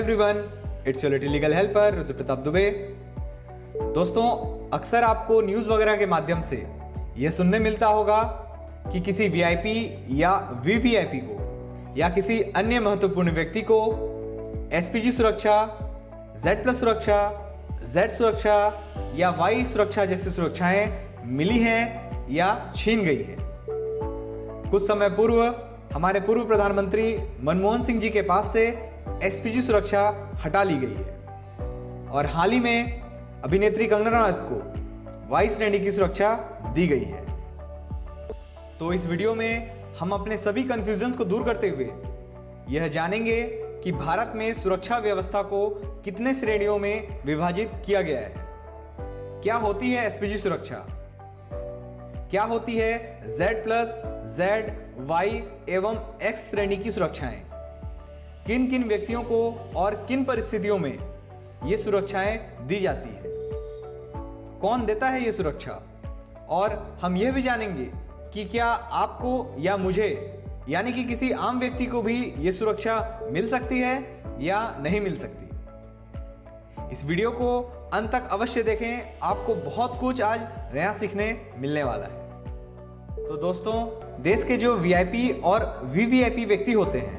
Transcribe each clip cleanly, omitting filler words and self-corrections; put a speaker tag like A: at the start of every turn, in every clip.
A: Everyone, it's your little legal helper Rudra Pratap Dubey. दोस्तों, अक्सर आपको न्यूज़ वगैरह के माध्यम से यह सुनने मिलता होगा कि किसी वीआईपी या वीवीआईपी को या किसी अन्य महत्वपूर्ण व्यक्ति को एसपीजी सुरक्षा, Z+ सुरक्षा, Z सुरक्षा या Y सुरक्षा जैसी सुरक्षाएं मिली हैं या छीन गई हैं। कुछ समय पूर्व हमारे पूर्व प्रधानमंत्री मनमोहन सिंह जी के पास से एसपीजी सुरक्षा हटा ली गई है और हाल ही में अभिनेत्री कंगना रनौत को Y श्रेणी की सुरक्षा दी गई है। तो इस वीडियो में हम अपने सभी कंफ्यूजन्स को दूर करते हुए यह जानेंगे कि भारत में सुरक्षा व्यवस्था को कितने श्रेणियों में विभाजित किया गया है। क्या होती है एसपीजी सुरक्षा, क्या होती है Z+, Z, Y एवं X श्रेणी की सुरक्षाएं, किन किन व्यक्तियों को और किन परिस्थितियों में ये सुरक्षाएं दी जाती है, कौन देता है ये सुरक्षा, और हम यह भी जानेंगे कि क्या आपको या मुझे यानी कि किसी आम व्यक्ति को भी ये सुरक्षा मिल सकती है या नहीं मिल सकती। इस वीडियो को अंत तक अवश्य देखें, आपको बहुत कुछ आज नया सीखने मिलने वाला है। तो दोस्तों, देश के जो वीआईपी और वीवीआईपी व्यक्ति होते हैं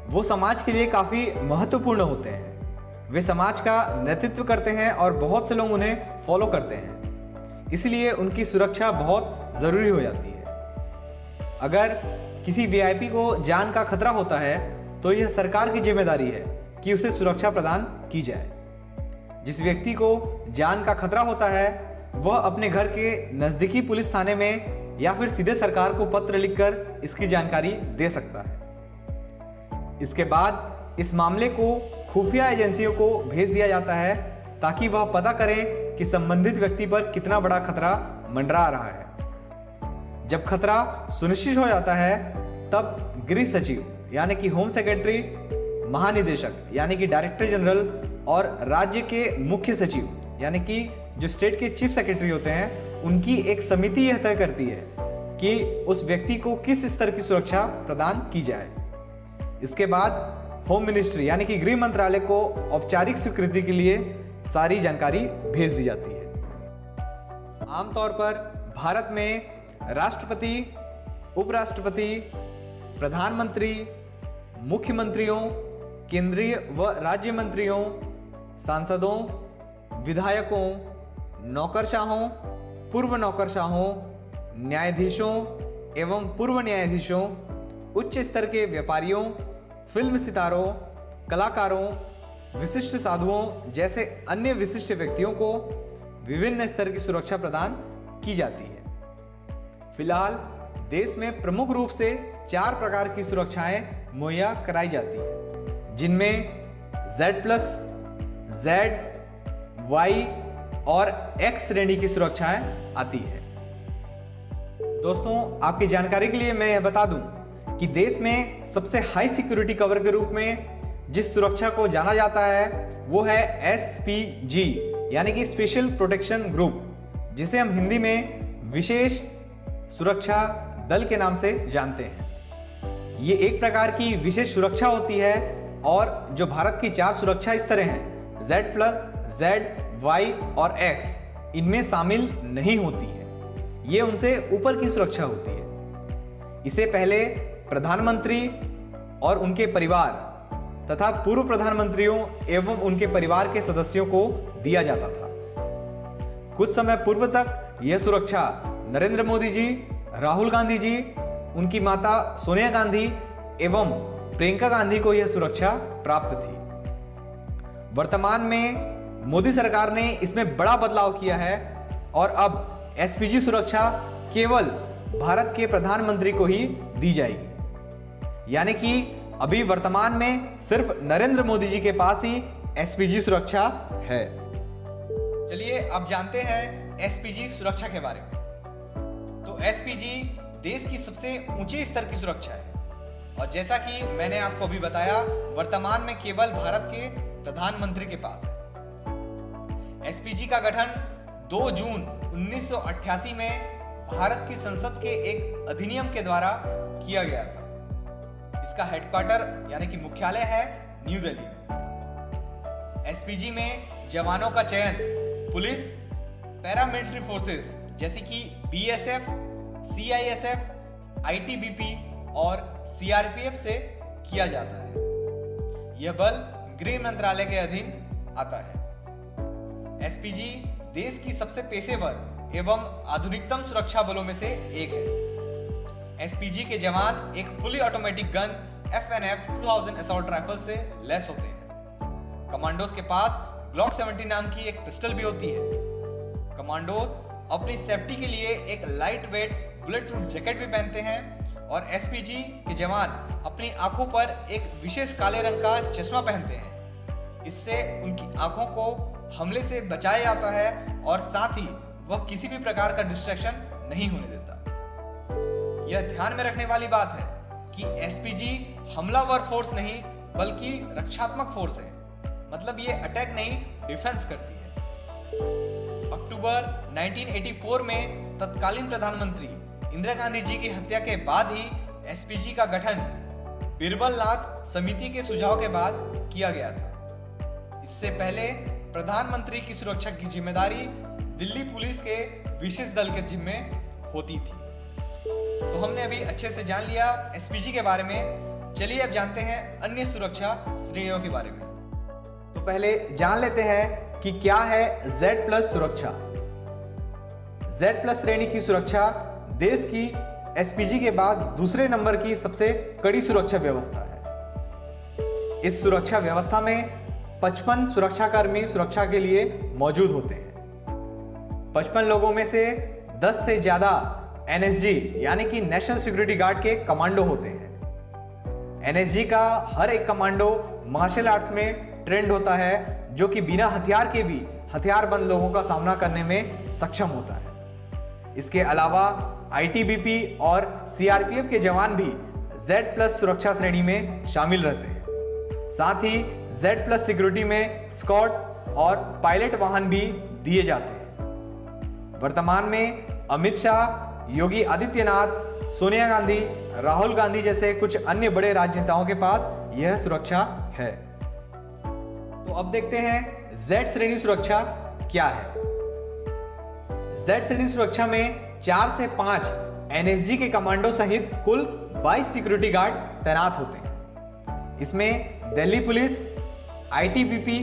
A: वो समाज के लिए काफ़ी महत्वपूर्ण होते हैं। वे समाज का नेतृत्व करते हैं और बहुत से लोग उन्हें फॉलो करते हैं, इसलिए उनकी सुरक्षा बहुत ज़रूरी हो जाती है। अगर किसी वीआईपी को जान का खतरा होता है तो यह सरकार की जिम्मेदारी है कि उसे सुरक्षा प्रदान की जाए। जिस व्यक्ति को जान का खतरा होता है वह अपने घर के नज़दीकी पुलिस थाने में या फिर सीधे सरकार को पत्र लिखकर इसकी जानकारी दे सकता है। इसके बाद इस मामले को खुफिया एजेंसियों को भेज दिया जाता है ताकि वह पता करें कि संबंधित व्यक्ति पर कितना बड़ा खतरा मंडरा रहा है। जब खतरा सुनिश्चित हो जाता है तब गृह सचिव यानी कि होम सेक्रेटरी, महानिदेशक यानी कि डायरेक्टर जनरल और राज्य के मुख्य सचिव यानी कि जो स्टेट के चीफ सेक्रेटरी होते हैं, उनकी एक समिति यह तय करती है कि उस व्यक्ति को किस स्तर की सुरक्षा प्रदान की जाए। इसके बाद होम मिनिस्ट्री यानी कि गृह मंत्रालय को औपचारिक स्वीकृति के लिए सारी जानकारी भेज दी जाती है। आमतौर पर भारत में राष्ट्रपति, उपराष्ट्रपति, प्रधानमंत्री, मुख्यमंत्रियों, केंद्रीय व राज्य मंत्रियों, सांसदों, विधायकों, नौकरशाहों, पूर्व नौकरशाहों, न्यायाधीशों एवं पूर्व न्यायाधीशों, उच्च स्तर के व्यापारियों, फिल्म सितारों, कलाकारों, विशिष्ट साधुओं जैसे अन्य विशिष्ट व्यक्तियों को विभिन्न स्तर की सुरक्षा प्रदान की जाती है। फिलहाल देश में प्रमुख रूप से 4 प्रकार की सुरक्षाएं मुहैया कराई जाती हैं, जिनमें Z+, Z, Y और X श्रेणी की सुरक्षाएं आती है। दोस्तों, आपकी जानकारी के लिए मैं यह बता दूं कि देश में सबसे हाई सिक्योरिटी कवर के रूप में जिस सुरक्षा को जाना जाता है वो है एसपीजी यानी कि स्पेशल प्रोटेक्शन ग्रुप, जिसे हम हिंदी में विशेष सुरक्षा दल के नाम से जानते हैं। ये एक प्रकार की विशेष सुरक्षा होती है और जो भारत की 4 सुरक्षा स्तरें हैं Z+, Z, Y और X, इनमें शामिल नहीं होती है। ये उनसे ऊपर की सुरक्षा होती है। इसे पहले प्रधानमंत्री और उनके परिवार तथा पूर्व प्रधानमंत्रियों एवं उनके परिवार के सदस्यों को दिया जाता था। कुछ समय पूर्व तक यह सुरक्षा नरेंद्र मोदी जी, राहुल गांधी जी, उनकी माता सोनिया गांधी एवं प्रियंका गांधी को यह सुरक्षा प्राप्त थी। वर्तमान में मोदी सरकार ने इसमें बड़ा बदलाव किया है और अब एसपीजी सुरक्षा केवल भारत के प्रधानमंत्री को ही दी जाएगी, यानी कि अभी वर्तमान में सिर्फ नरेंद्र मोदी जी के पास ही एसपीजी सुरक्षा है। चलिए अब जानते हैं एसपीजी सुरक्षा के बारे में। तो एसपीजी देश की सबसे ऊंचे स्तर की सुरक्षा है और जैसा कि मैंने आपको अभी बताया, वर्तमान में केवल भारत के प्रधानमंत्री के पास है। एसपीजी का गठन 2 जून 1988 में भारत की संसद के एक अधिनियम के द्वारा किया गया था। इसका हेडक्वार्टर यानी कि मुख्यालय है न्यू दिल्ली में। एसपीजी में जवानों का चयन पुलिस, पैरामिलिट्री फोर्सेस जैसे कि बीएसएफ, सीआईएसएफ, आईटीबीपी और सीआरपीएफ से किया जाता है। यह बल गृह मंत्रालय के अधीन आता है। एसपीजी देश की सबसे पेशेवर एवं आधुनिकतम सुरक्षा बलों में से एक है। एसपीजी के जवान एक fully automatic gun FNF 2000 assault rifle से लैस होते हैं। कमांडोज के पास ग्लॉक 70 नाम की एक पिस्टल भी होती है। कमांडोज अपनी सेफ्टी के लिए एक light weight bullet proof jacket भी पहनते हैं और एसपीजी के जवान अपनी आंखों पर एक विशेष काले रंग का चश्मा पहनते हैं। इससे उनकी आंखों को हमले से बचाया जाता है और साथ ही वह किसी भी प्रकार का डिस्ट्रैक्शन नहीं होने देता। यह ध्यान में रखने वाली बात है कि एसपीजी हमलावर फोर्स नहीं बल्कि रक्षात्मक फोर्स है, मतलब ये अटैक नहीं डिफेंस करती है। अक्टूबर 1984 में तत्कालीन प्रधानमंत्री इंदिरा गांधी जी की हत्या के बाद ही एसपीजी का गठन बिरबल नाथ समिति के सुझाव के बाद किया गया था। इससे पहले प्रधानमंत्री की सुरक्षा की जिम्मेदारी दिल्ली पुलिस के विशेष दल के जिम्मे होती थी। तो हमने अभी अच्छे से जान लिया एसपीजी के बारे में। चलिए अब जानते हैं अन्य सुरक्षा श्रेणियों के बारे में। तो पहले जान लेते हैं कि क्या है Z+ सुरक्षा। Z+ श्रेणी की सुरक्षा देश की एसपीजी के बाद दूसरे नंबर की सबसे कड़ी सुरक्षा व्यवस्था है। इस सुरक्षा व्यवस्था में 55 सुरक्षाकर्मी सुरक्षा के लिए मौजूद होते हैं। 55 लोगों में से 10 से ज्यादा NSG यानी कि नेशनल सिक्योरिटी गार्ड के कमांडो होते हैं। NSG का हर एक कमांडो मार्शल आर्ट्स में ट्रेंड होता है, जो कि बिना हथियार के भी हथियारबंद लोगों का सामना करने में सक्षम होता है। इसके अलावा आईटीबीपी और सीआरपीएफ के जवान भी Z+ सुरक्षा श्रेणी में शामिल रहते हैं। साथ ही Z+ सिक्योरिटी में स्कॉट और पायलट वाहन भी दिए जाते हैं। वर्तमान में अमित शाह, योगी आदित्यनाथ, सोनिया गांधी, राहुल गांधी जैसे कुछ अन्य बड़े राजनेताओं के पास यह सुरक्षा है। तो अब देखते हैं Z श्रेणी सुरक्षा क्या है। Z श्रेणी सुरक्षा में 4 से 5 NSG के कमांडो सहित कुल 22 सिक्योरिटी गार्ड तैनात होते हैं। इसमें दिल्ली पुलिस, आईटीबीपी,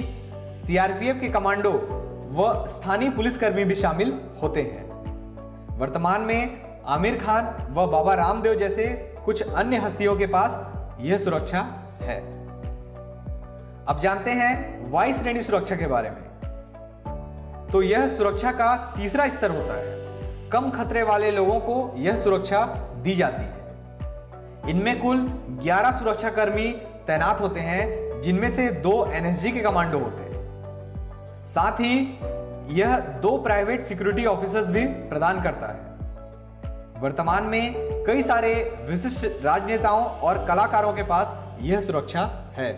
A: सीआरपीएफ के कमांडो व स्थानीय पुलिसकर्मी भी शामिल होते हैं। वर्तमान में आमिर खान व बाबा रामदेव जैसे कुछ अन्य हस्तियों के पास यह सुरक्षा है। अब जानते हैं Y श्रेणी सुरक्षा के बारे में। तो यह सुरक्षा का तीसरा स्तर होता है। कम खतरे वाले लोगों को यह सुरक्षा दी जाती है। इनमें कुल 11 सुरक्षाकर्मी तैनात होते हैं, जिनमें से 2 NSG के कमांडो होते हैं। साथ ही यह 2 प्राइवेट सिक्योरिटी ऑफिसर्स भी प्रदान करता है। वर्तमान में कई सारे विशिष्ट राजनेताओं और कलाकारों के पास यह सुरक्षा है।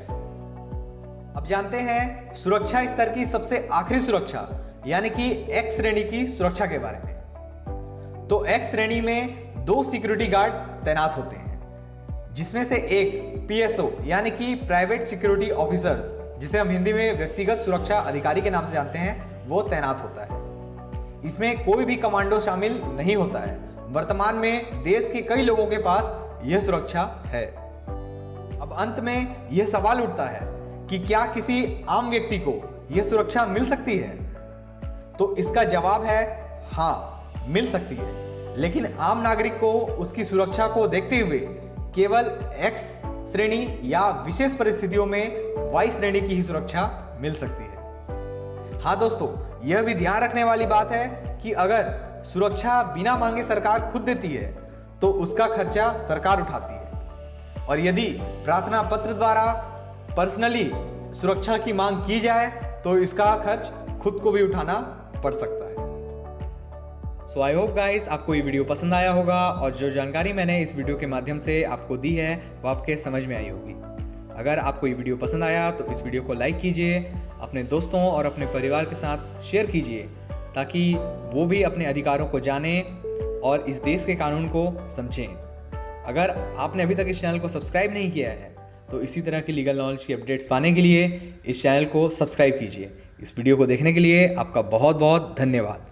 A: अब जानते हैं सुरक्षा स्तर की सबसे आखिरी सुरक्षा यानी कि X श्रेणी की सुरक्षा के बारे में। तो X श्रेणी में 2 सिक्योरिटी गार्ड तैनात होते हैं, जिसमें से एक PSO यानी कि प्राइवेट सिक्योरिटी ऑफिसर्स, जिसे हम हिंदी में व्यक्तिगत सुरक्षा अधिकारी के नाम से जानते हैं, वो तैनात होता है। इसमें कोई भी कमांडो शामिल नहीं होता है। वर्तमान में देश के कई लोगों के पास यह सुरक्षा है। अब अंत में यह सवाल उठता है कि क्या किसी आम व्यक्ति को यह सुरक्षा मिल सकती है? तो इसका जवाब है हाँ, मिल सकती है, लेकिन आम नागरिक को उसकी सुरक्षा को देखते हुए केवल X श्रेणी या विशेष परिस्थितियों में Y श्रेणी की ही सुरक्षा मिल सकती है। हाँ दोस्तों, यह भी ध्यान रखने वाली बात है कि अगर सुरक्षा बिना मांगे सरकार खुद देती है तो उसका खर्चा सरकार उठाती है, और यदि प्रार्थना पत्र द्वारा पर्सनली सुरक्षा की मांग की जाए तो इसका खर्च खुद को भी उठाना पड़ सकता है। सो आई होप गाइस आपको ये वीडियो पसंद आया होगा और जो जानकारी मैंने इस वीडियो के माध्यम से आपको दी है वो आपके समझ में आई होगी। अगर आपको ये वीडियो पसंद आया तो इस वीडियो को लाइक कीजिए, अपने दोस्तों और अपने परिवार के साथ शेयर कीजिए, ताकि वो भी अपने अधिकारों को जानें और इस देश के कानून को समझें। अगर आपने अभी तक इस चैनल को सब्सक्राइब नहीं किया है तो इसी तरह की लीगल नॉलेज की अपडेट्स पाने के लिए इस चैनल को सब्सक्राइब कीजिए। इस वीडियो को देखने के लिए आपका बहुत बहुत धन्यवाद।